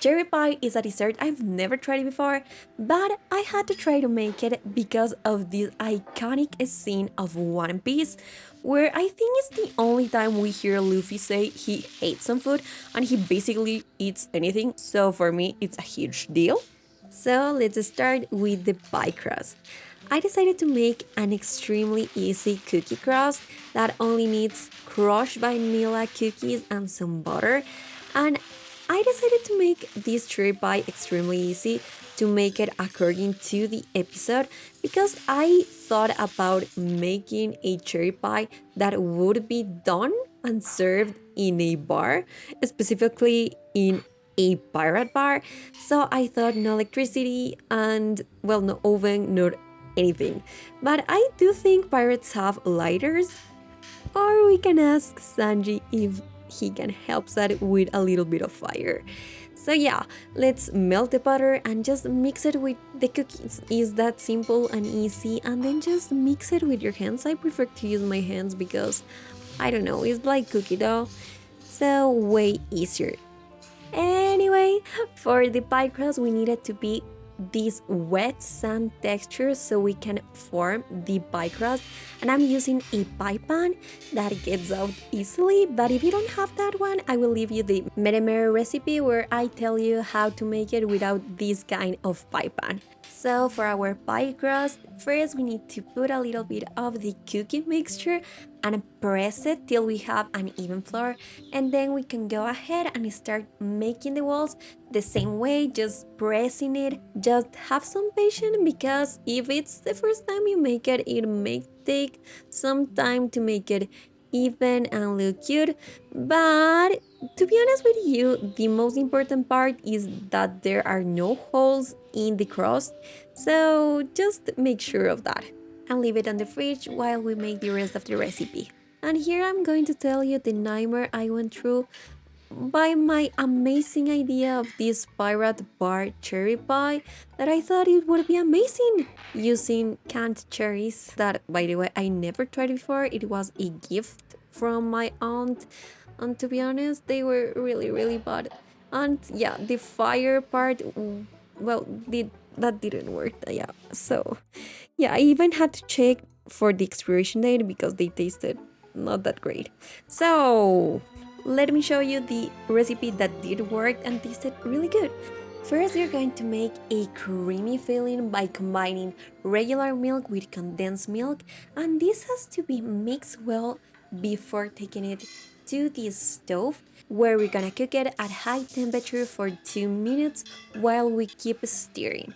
Cherry pie is a dessert I've never tried before, but I had to try to make it because of this iconic scene of One Piece, where I think it's the only time we hear Luffy say he hates some food and he basically eats anything, so for me it's a huge deal. So let's start with the pie crust. I decided to make an extremely easy cookie crust that only needs crushed vanilla cookies and some butter. And I decided to make this cherry pie extremely easy to make it according to the episode because I thought about making a cherry pie that would be done and served in a bar, specifically in a pirate bar. So I thought no electricity and, well, no oven, not anything. But I do think pirates have lighters, or we can ask Sanji if he can help that with a little bit of fire. So yeah, let's melt the butter and just mix it with the cookies. Is that simple and easy? And then just mix it with your hands. I prefer to use my hands because I don't know, it's like cookie dough. So way easier. Anyway, for the pie crust, we need it to be this wet sand texture so we can form the pie crust. And I'm using a pie pan that gets out easily, but if you don't have that one, I will leave you the Meremere recipe where I tell you how to make it without this kind of pie pan. So for our pie crust, first we need to put a little bit of the cookie mixture and press it till we have an even flour, and then we can go ahead and start making the walls the same way, just pressing it. Just have some patience because if it's the first time you make it, it may take some time to make it even and look cute. But to be honest with you, the most important part is that there are no holes in the crust, so just make sure of that and leave it on the fridge while we make the rest of the recipe. And here I'm going to tell you the nightmare I went through by my amazing idea of this pirate bar cherry pie that I thought it would be amazing using canned cherries that, by the way, I never tried before. It was a gift from my aunt, and to be honest, they were really, really bad. And yeah, the fire part, well, that didn't work. Yeah, so yeah, I even had to check for the expiration date because they tasted not that great. So let me show you the recipe that did work and tasted really good. First, you're going to make a creamy filling by combining regular milk with condensed milk, and this has to be mixed well before taking it to the stove, where we're gonna cook it at high temperature for 2 minutes while we keep stirring.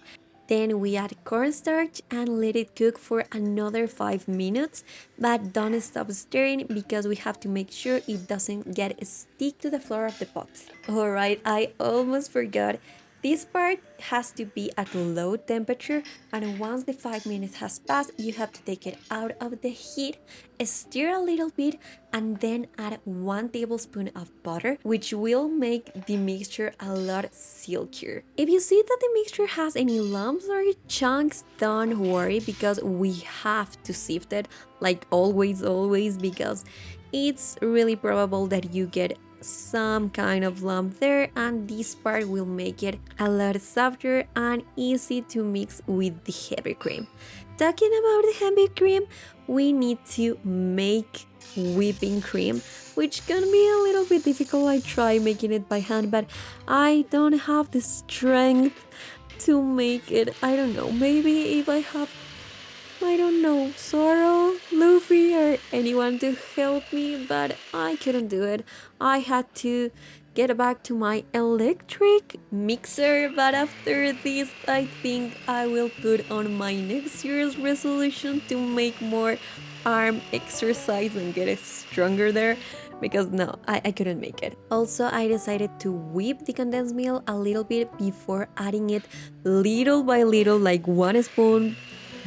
Then we add cornstarch and let it cook for another 5 minutes, but don't stop stirring because we have to make sure it doesn't get stick to the floor of the pot. Alright, I almost forgot. This part has to be at low temperature, and once the 5 minutes has passed, you have to take it out of the heat, stir a little bit, and then add 1 tablespoon of butter, which will make the mixture a lot silkier. If you see that the mixture has any lumps or chunks, don't worry because we have to sift it, like always, because it's really probable that you get some kind of lump there, and this part will make it a lot softer and easy to mix with the heavy cream. Talking about the heavy cream, we need to make whipping cream, which can be a little bit difficult. I try making it by hand, but I don't have the strength to make it. I don't know, maybe if I have, I don't know, Zoro, Luffy, or anyone to help me, but I couldn't do it. I had to get back to my electric mixer, but after this, I think I will put on my next year's resolution to make more arm exercise and get it stronger there. Because no, I couldn't make it. Also, I decided to whip the condensed milk a little bit before adding it little by little, like 1 spoon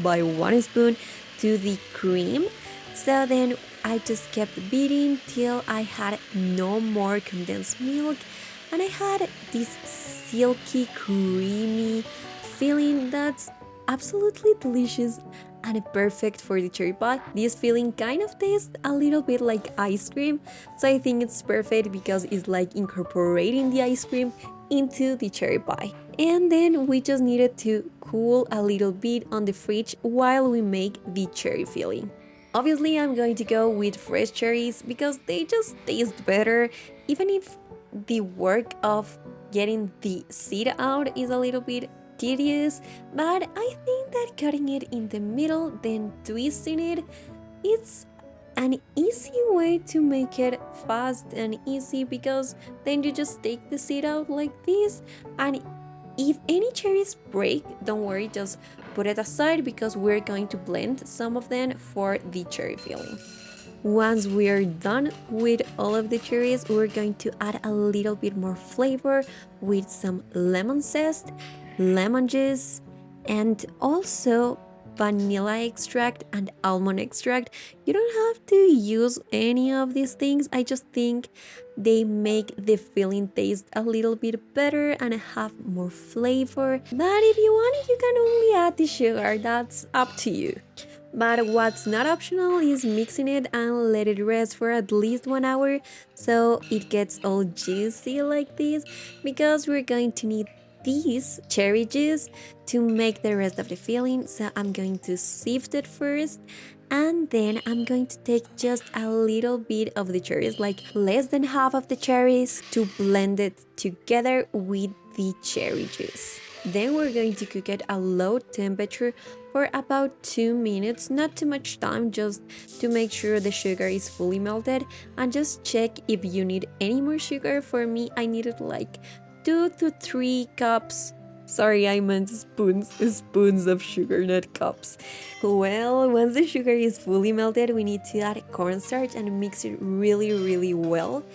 by 1 spoon to the cream. So then I just kept beating till I had no more condensed milk, and I had this silky, creamy feeling that's absolutely delicious and perfect for the cherry pie. This feeling kind of tastes a little bit like ice cream, so I think it's perfect because it's like incorporating the ice cream into the cherry pie. And then we just needed to cool a little bit on the fridge while we make the cherry filling. Obviously, I'm going to go with fresh cherries because they just taste better, even if the work of getting the seed out is a little bit tedious, but I think that cutting it in the middle, then twisting it, it's an easy way to make it fast and easy because then you just take the seed out like this, and if any cherries break, don't worry, just put it aside because we're going to blend some of them for the cherry filling. Once we are done with all of the cherries, we're going to add a little bit more flavor with some lemon zest, lemon juice, and also vanilla extract and almond extract. You don't have to use any of these things. I just think they make the filling taste a little bit better and have more flavor. But if you want it, you can only add the sugar. That's up to you. But what's not optional is mixing it and let it rest for at least 1 hour so it gets all juicy like this, because we're going to need this cherry juice to make the rest of the filling. So I'm going to sift it first, and then I'm going to take just a little bit of the cherries, like less than half of the cherries, to blend it together with the cherry juice. Then we're going to cook it at low temperature for about 2 minutes, not too much time, just to make sure the sugar is fully melted, and just check if you need any more sugar. For me, I needed like 2 to 3 cups. Sorry, I meant spoons of sugar, not cups. Well, once the sugar is fully melted, we need to add cornstarch and mix it really well.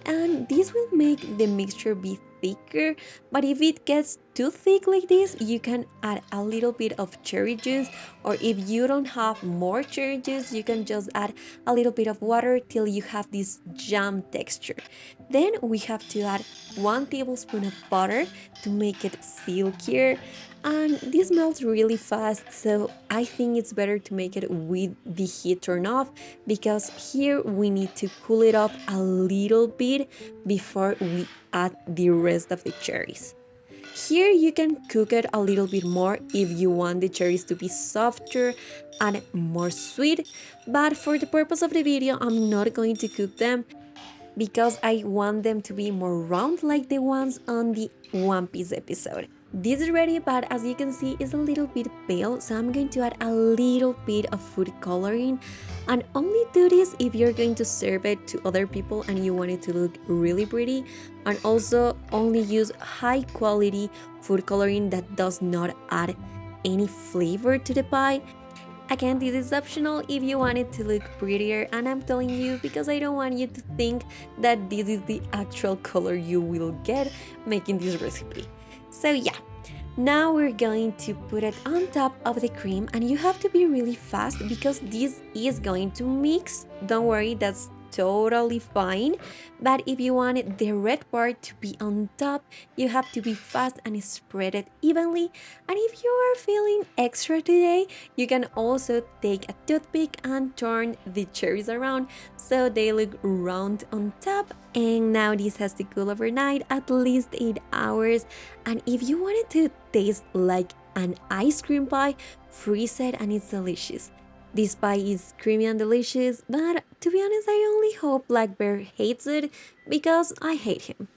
And this will make the mixture be thicker, but if it gets too thick like this, you can add a little bit of cherry juice, or if you don't have more cherry juice, you can just add a little bit of water till you have this jam texture. Then we have to add 1 tablespoon of butter to make it silkier, and this melts really fast, so I think it's better to make it with the heat turned off, because here we need to cool it up a little bit before we add the rest of the cherries. Here you can cook it a little bit more if you want the cherries to be softer and more sweet, but for the purpose of the video, I'm not going to cook them because I want them to be more round like the ones on the One Piece episode. This is ready, but as you can see, it's a little bit pale, so I'm going to add a little bit of food coloring, and only do this if you're going to serve it to other people and you want it to look really pretty, and also only use high quality food coloring that does not add any flavor to the pie. Again, this is optional if you want it to look prettier, and I'm telling you because I don't want you to think that this is the actual color you will get making this recipe. So yeah, now we're going to put it on top of the cream, and you have to be really fast because this is going to mix. Don't worry, that's totally fine. But if you want the red part to be on top, you have to be fast and spread it evenly. And if you are feeling extra today, you can also take a toothpick and turn the cherries around so they look round on top. And now this has to cool overnight, at least 8 hours. And if you want it to taste like an ice cream pie, freeze it and it's delicious. This pie is creamy and delicious, but to be honest, I only hope Blackbeard hates it because I hate him.